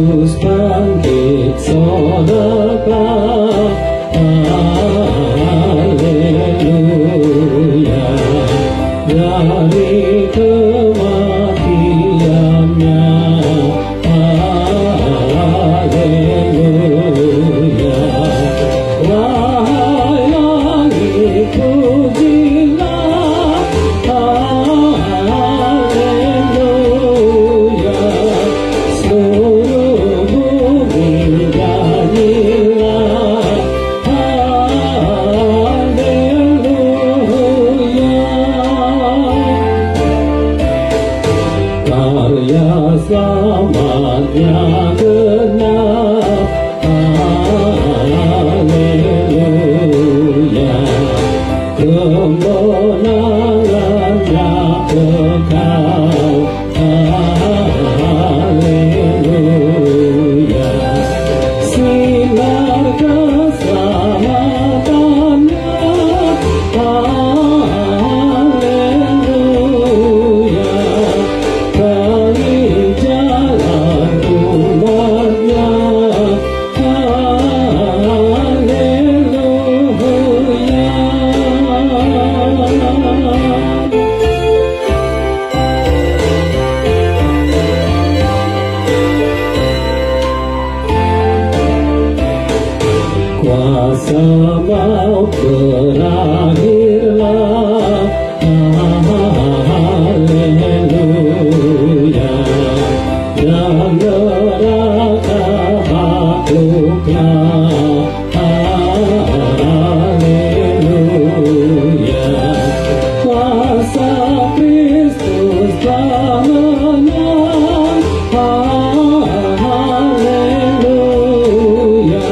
Kristus bangkit sodakah. Haleluya. Dari kematiannya. Haleluya. Wahai langit pujilah. Haleluya. Seluruh bumi nyanyilah. Haleluya. Karya selamatnya genap. Haleluya. Kemenangannya kekal. Haleluya. Sinar keselamatannya. Haleluya. Bagi jalan umatnya. Kuasa maut berakhirlah. Haleluya. Dan neraka takluklah. Haleluya. Kuasa Kristus telah menang. Haleluya.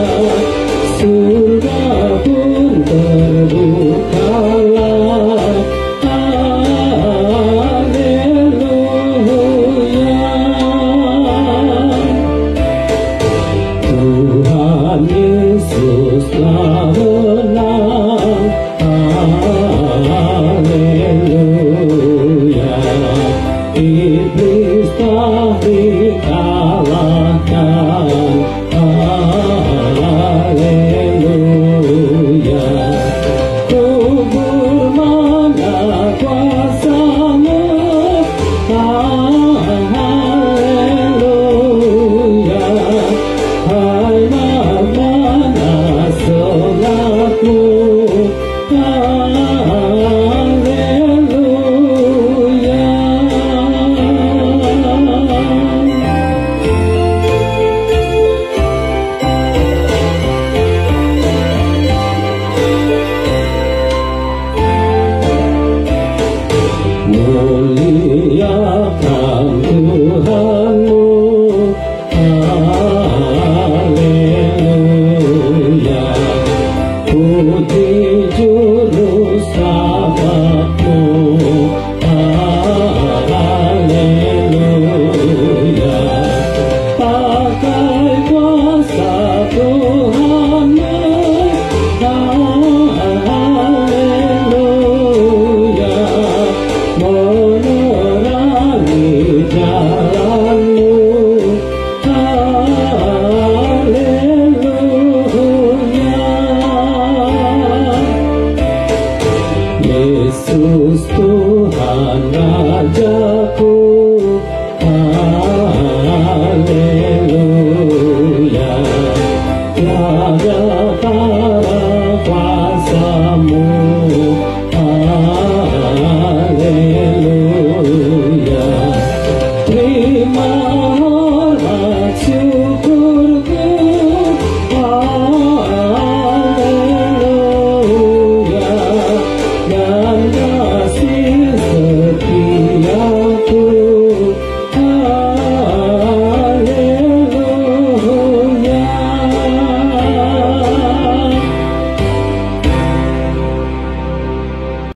Surga pun terbukalah. Haleluya. Tuhan Yesus telah menang.